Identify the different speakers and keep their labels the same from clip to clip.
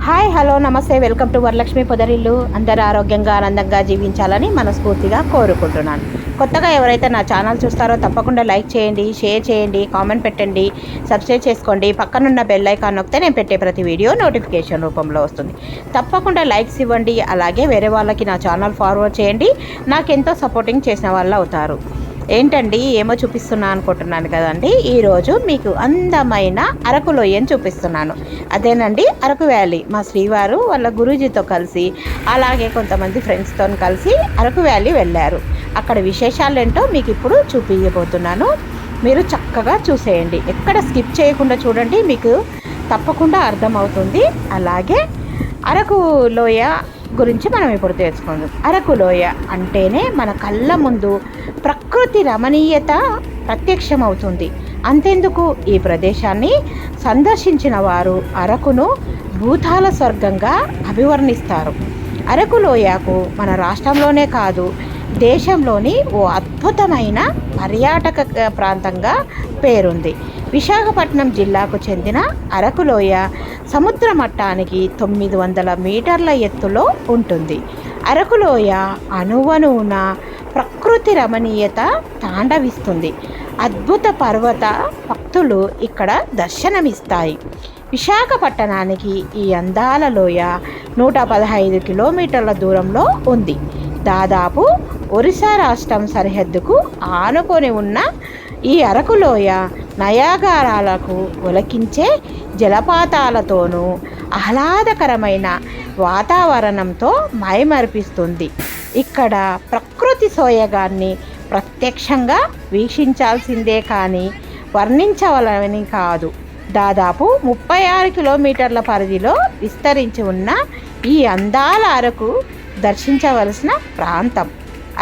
Speaker 1: Hi hello నమస్తే, welcome to Varalakshmi పొదరిల్లు. అందరూ ఆరోగ్యంగా ఆనందంగా జీవించాలని మనస్ఫూర్తిగా కోరుకుంటున్నాను. కొత్తగా ఎవరైతే నా ఛానల్ చూస్తారో తప్పకుండా లైక్ చేయండి, షేర్ చేయండి, కామెంట్ పెట్టండి, సబ్స్క్రైబ్ చేసుకోండి. పక్కనున్న బెల్ ఐకాన్ నొక్కితే నేను పెట్టే ప్రతి వీడియో నోటిఫికేషన్ రూపంలో వస్తుంది. తప్పకుండా లైక్స్ ఇవ్వండి, అలాగే వేరే వాళ్ళకి నా ఛానల్ ఫార్వర్డ్ చేయండి. నాకెంతో సపోర్టింగ్ చేసిన వాళ్ళు అవుతారు. ఏంటండి ఏమో చూపిస్తున్నా అనుకుంటున్నాను కదండి. ఈరోజు మీకు అందమైన అరకు లోయని చూపిస్తున్నాను. అదేనండి అరకు వ్యాలీ. మా శ్రీవారు వాళ్ళ గురూజీతో కలిసి, అలాగే కొంతమంది ఫ్రెండ్స్తో కలిసి అరకు వ్యాలీ వెళ్ళారు. అక్కడ విశేషాలు ఏంటో మీకు ఇప్పుడు చూపించబోతున్నాను. మీరు చక్కగా చూసేయండి, ఎక్కడ స్కిప్ చేయకుండా చూడండి, మీకు తప్పకుండా అర్థమవుతుంది. అలాగే అరకు లోయ గురించి మనం ఇప్పుడు తెలుసుకుందాం. అరకు లోయ అంటేనే మన కళ్ళ ముందు ప్రకృతి రమణీయత ప్రత్యక్షమవుతుంది. అంతెందుకు, ఈ ప్రదేశాన్ని సందర్శించిన వారు అరకును భూతాల స్వర్గంగా అభివర్ణిస్తారు. అరకు లోయకు మన రాష్ట్రంలోనే కాదు, దేశంలోని ఓ అద్భుతమైన పర్యాటక ప్రాంతంగా పేరుంది. విశాఖపట్నం జిల్లాకు చెందిన అరకు లోయ సముద్ర మట్టానికి 900 మీటర్ల ఎత్తులో ఉంటుంది. అరకు లోయ అణువణువున ప్రకృతి రమణీయత తాండవిస్తుంది. అద్భుత పర్వత భక్తులు ఇక్కడ దర్శనమిస్తాయి. విశాఖపట్టణానికి ఈ అందాల లోయ 115 కిలోమీటర్ల దూరంలో ఉంది. దాదాపు ఒరిస్సా రాష్ట్రం సరిహద్దుకు ఆనుకొని ఉన్న ఈ అరకు లోయ నయాగారాలకు ఒలకించే జలపాతాలతోనూ ఆహ్లాదకరమైన వాతావరణంతో మైమరిపిస్తుంది. ఇక్కడ ప్రకృతి సోయగాన్ని ప్రత్యక్షంగా వీక్షించాల్సిందే కానీ వర్ణించవలని కాదు. దాదాపు 36 కిలోమీటర్ల పరిధిలో విస్తరించి ఉన్న ఈ అందాల అరకు దర్శించవలసిన ప్రాంతం.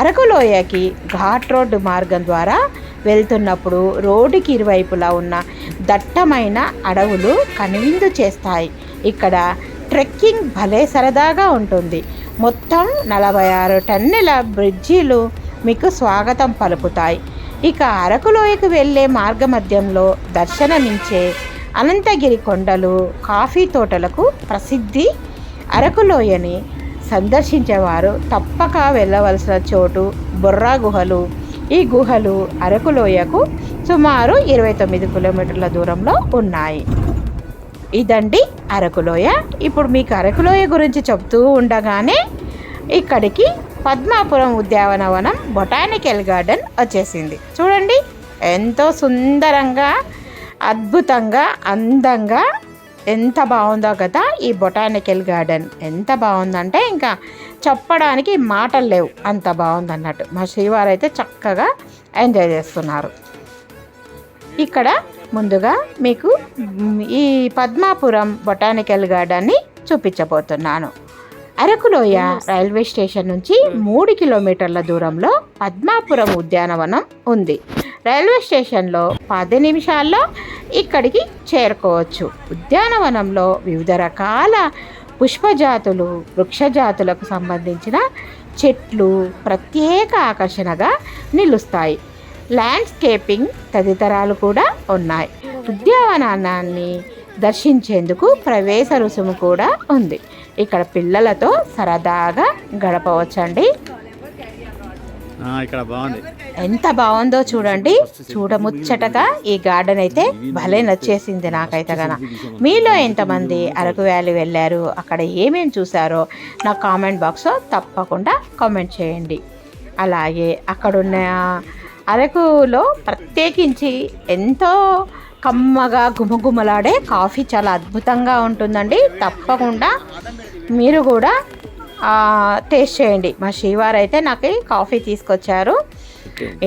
Speaker 1: అరకు లోయకి ఘాట్ రోడ్డు మార్గం ద్వారా వెళ్తున్నప్పుడు రోడ్డుకి ఇరువైపులా ఉన్న దట్టమైన అడవులు కనువిందు చేస్తాయి. ఇక్కడ ట్రెక్కింగ్ భలే సరదాగా ఉంటుంది. మొత్తం 46 టన్నుల బ్రిడ్జీలు మీకు స్వాగతం పలుకుతాయి. ఇక అరకు లోయకు వెళ్ళే మార్గమధ్యంలో దర్శనమించే అనంతగిరి కొండలు, కాఫీ తోటలకు ప్రసిద్ధి. అరకు లోయని సందర్శించేవారు తప్పక వెళ్ళవలసిన చోటు బొర్రా గుహలు. ఈ గుహలు అరకు లోయకు సుమారు 29 కిలోమీటర్ల దూరంలో ఉన్నాయి. ఇదండి అరకు లోయ. ఇప్పుడు మీకు అరకు లోయ గురించి చెప్తూ ఉండగానే ఇక్కడికి పద్మాపురం ఉద్యానవనం బొటానికల్ గార్డెన్ వచ్చేసింది. చూడండి ఎంతో సుందరంగా, అద్భుతంగా, అందంగా ఎంత బాగుందో కదా ఈ బొటానికల్ గార్డెన్. ఎంత బాగుందంటే ఇంకా చెప్పడానికి మాటలు లేవు, అంత బాగుందన్నట్టు. మా శ్రీవారు అయితే చక్కగా ఎంజాయ్ చేస్తున్నారు. ఇక్కడ ముందుగా మీకు ఈ పద్మాపురం బొటానికల్ గార్డెన్ని చూపించబోతున్నాను. అరకు లోయ రైల్వే స్టేషన్ నుంచి 3 కిలోమీటర్ల దూరంలో పద్మాపురం ఉద్యానవనం ఉంది. రైల్వే స్టేషన్లో 10 నిమిషాల్లో ఇక్కడికి చేరుకోవచ్చు. ఉద్యానవనంలో వివిధ రకాల పుష్పజాతులు, వృక్షజాతులకు సంబంధించిన చెట్లు ప్రత్యేక ఆకర్షణగా నిలుస్తాయి. ల్యాండ్స్కేపింగ్ తదితరాలు కూడా ఉన్నాయి. ఉద్యానవనాన్ని దర్శించేందుకు ప్రవేశ రుసుము కూడా ఉంది. ఇక్కడ పిల్లలతో సరదాగా గడపవచ్చండి.
Speaker 2: ఇక్కడ బాగుంది,
Speaker 1: ఎంత బాగుందో చూడండి. చూడముచ్చటగా ఈ గార్డెన్ అయితే భలే నచ్చేసింది నాకైతే గన. మీలో ఎంతమంది అరకు వ్యాలీ వెళ్ళారు, అక్కడ ఏమేమి చూసారో నా కామెంట్ బాక్స్లో తప్పకుండా కామెంట్ చేయండి. అలాగే అక్కడున్న అరకులో ప్రత్యేకించి ఎంతో కమ్మగా గుమగుమలాడే కాఫీ చాలా అద్భుతంగా ఉంటుందండి. తప్పకుండా మీరు కూడా టేస్ట్ చేయండి. మా శ్రీవారు అయితే నాకు కాఫీ తీసుకొచ్చారు.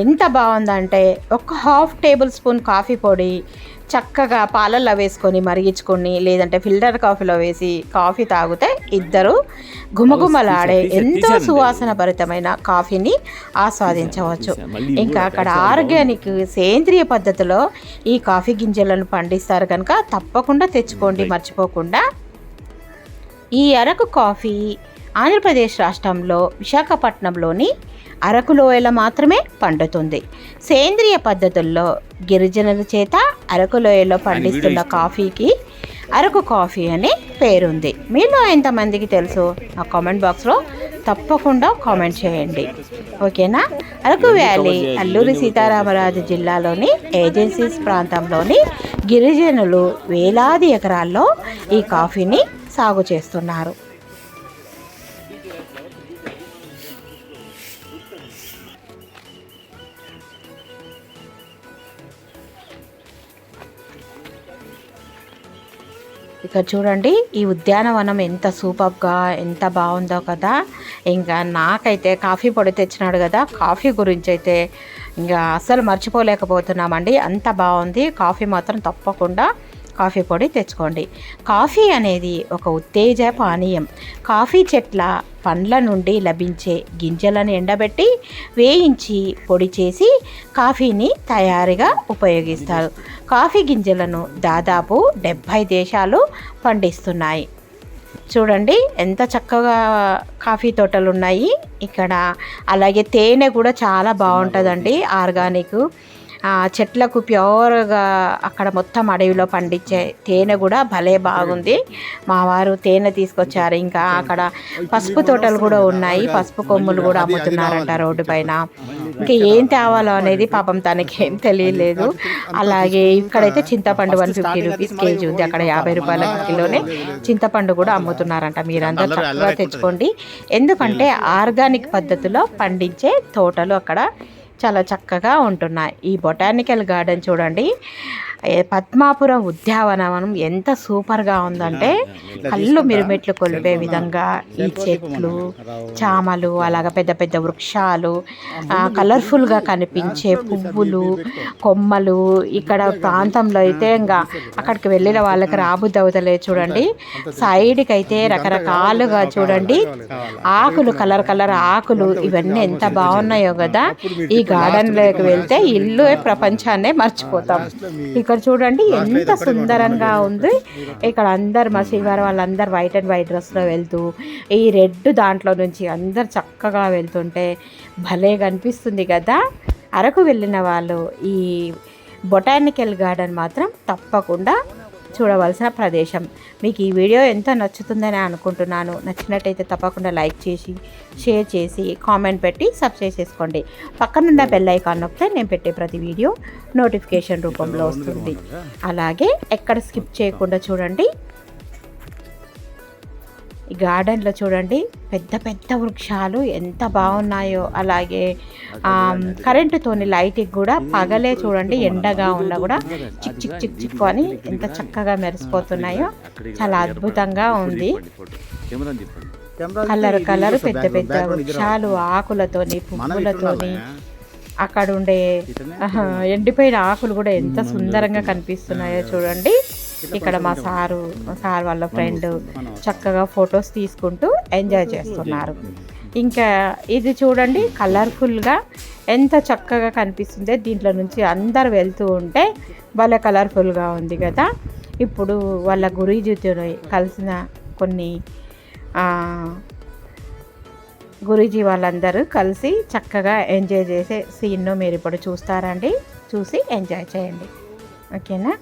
Speaker 1: ఎంత బాగుందంటే ఒక 1/2 టేబుల్ స్పూన్ కాఫీ పొడి చక్కగా పాలల్లో వేసుకొని మరిగించుకొని, లేదంటే ఫిల్టర్ కాఫీలో వేసి కాఫీ తాగితే ఇద్దరు గుమగుమలాడే ఎంతో సువాసన భరితమైన కాఫీని ఆస్వాదించవచ్చు. ఇంకా అక్కడ ఆర్గానిక్ సేంద్రియ పద్ధతిలో ఈ కాఫీ గింజలను పండిస్తారు కనుక తప్పకుండా తెచ్చుకోండి మర్చిపోకుండా. ఈ అరకు కాఫీ ఆంధ్రప్రదేశ్ రాష్ట్రంలో విశాఖపట్నంలోని అరకు లోయలో మాత్రమే పండుతుంది. సేంద్రియ పద్ధతుల్లో గిరిజనుల చేత అరకు లోయలో పండిస్తున్న కాఫీకి అరకు కాఫీ అని పేరుంది. మీలో ఎంతమందికి తెలుసు నా కామెంట్ బాక్స్లో తప్పకుండా కామెంట్ చేయండి, ఓకేనా. అరకు వ్యాలీ అల్లూరి సీతారామరాజు జిల్లాలోని ఏజెన్సీస్ ప్రాంతంలోని గిరిజనులు వేలాది ఎకరాల్లో ఈ కాఫీని సాగు చేస్తున్నారు. ఇక్కడ చూడండి ఈ ఉద్యానవనం ఎంత సూపర్గా ఎంత బాగుందో కదా. ఇంకా నాకైతే కాఫీ పొడి తెచ్చినాడు కదా, కాఫీ గురించి అయితే ఇంకా అస్సలు మర్చిపోలేకపోతున్నామండి. అంత బాగుంది కాఫీ మాత్రం. తప్పకుండా కాఫీ పొడి తెచ్చుకోండి. కాఫీ అనేది ఒక ఉత్తేజ పానీయం. కాఫీ చెట్ల పండ్ల నుండి లభించే గింజలను ఎండబెట్టి వేయించి పొడి చేసి కాఫీని తయారీగా ఉపయోగిస్తారు. కాఫీ గింజలను దాదాపు 70 దేశాలు పండిస్తున్నాయి. చూడండి ఎంత చక్కగా కాఫీ తోటలు ఉన్నాయి ఇక్కడ. అలాగే తేనె కూడా చాలా బాగుంటుందండి, ఆర్గానిక్. చెట్లకు ప్యూర్గా అక్కడ మొత్తం అడవిలో పండించే తేనె కూడా భలే బాగుంది. మా వారు తేనె తీసుకొచ్చారు. ఇంకా అక్కడ పసుపు తోటలు కూడా ఉన్నాయి, పసుపు కొమ్ములు కూడా అమ్ముతున్నారంట రోడ్డు పైన. ఇంకా ఏం తేవాలో అనేది పాపం తనకేం తెలియలేదు. అలాగే ఇక్కడైతే చింతపండు 150 రూపీస్ కేజీ ఉంది, అక్కడ 50 రూపాయల కిలోనే చింతపండు కూడా అమ్ముతున్నారంట. మీరందరూ చక్కగా తెచ్చుకోండి, ఎందుకంటే ఆర్గానిక్ పద్ధతిలో పండించే తోటలు అక్కడ చాలా చక్కగా ఉంటున్నాయి. ఈ బొటానికల్ గార్డెన్ చూడండి, పద్మాపురం ఉద్యానవనం ఎంత సూపర్గా ఉందంటే కళ్ళు మిరుమెట్లు కొలిపే విధంగా ఈ చెట్లు, చామలు, అలాగ పెద్ద పెద్ద వృక్షాలు, కలర్ఫుల్గా కనిపించే పువ్వులు, కొమ్మలు. ఇక్కడ ప్రాంతంలో అయితే ఇంకా అక్కడికి వెళ్ళిన వాళ్ళకి రాబుద్ది అవుతలే. చూడండి సైడ్కి అయితే రకరకాలుగా చూడండి ఆకులు, కలర్ కలర్ ఆకులు, ఇవన్నీ ఎంత బాగున్నాయో కదా. ఈ గార్డెన్లోకి వెళ్తే ఇల్లు ప్రపంచాన్నే మర్చిపోతాం. ఇక్కడ చూడండి ఎంత సుందరంగా ఉంది. ఇక్కడ అందరు మా శ్రీవారు వాళ్ళందరూ వైట్ అండ్ వైట్ డ్రెస్లో వెళ్తూ ఈ రెడ్ దాంట్లో నుంచి అందరు చక్కగా వెళ్తుంటే భలే కనిపిస్తుంది కదా. అరకు వెళ్ళిన వాళ్ళు ఈ బొటానికల్ గార్డెన్ మాత్రం తప్పకుండా చూడవలసిన ప్రదేశం. మీకు ఈ వీడియో ఎంత నచ్చుతుందని అనుకుంటున్నాను. నచ్చినట్టయితే తప్పకుండా లైక్ చేసి, షేర్ చేసి, కామెంట్ పెట్టి సబ్స్క్రైబ్ చేసుకోండి. పక్కనున్న బెల్ ఐకాన్ నొక్కితే నేను పెట్టే ప్రతి వీడియో నోటిఫికేషన్ రూపంలో వస్తుంది. అలాగే ఎక్కడ స్కిప్ చేయకుండా చూడండి. ఈ గార్డెన్లో చూడండి పెద్ద పెద్ద వృక్షాలు ఎంత బాగున్నాయో. అలాగే కరెంటుతోని లైటింగ్ కూడా పగలే చూడండి ఎండగా ఉన్నా కూడా చిక్ చిక్ చిక్ చిక్ అని ఎంత చక్కగా మెరిసిపోతున్నాయో. చాలా అద్భుతంగా ఉంది. కలర్ కలర్ పెద్ద పెద్ద వృక్షాలు ఆకులతోని, పువ్వులతోని, అక్కడ ఉండే ఎండిపోయిన ఆకులు కూడా ఎంత సుందరంగా కనిపిస్తున్నాయో చూడండి. ఇక్కడ మా సార్ వాళ్ళ ఫ్రెండ్ చక్కగా ఫొటోస్ తీసుకుంటూ ఎంజాయ్ చేస్తున్నారు. ఇంకా ఇది చూడండి కలర్ఫుల్గా ఎంత చక్కగా కనిపిస్తుందో. దీంట్లో నుంచి అందరు వెళ్తూ ఉంటే భలే కలర్ఫుల్గా ఉంది కదా. ఇప్పుడు వాళ్ళ గురూజీతో కలిసిన కొన్ని గురూజీ వాళ్ళందరూ కలిసి చక్కగా ఎంజాయ్ చేసే సీన్ను మీరు ఇప్పుడు చూస్తారండి. చూసి ఎంజాయ్ చేయండి, ఓకేనా.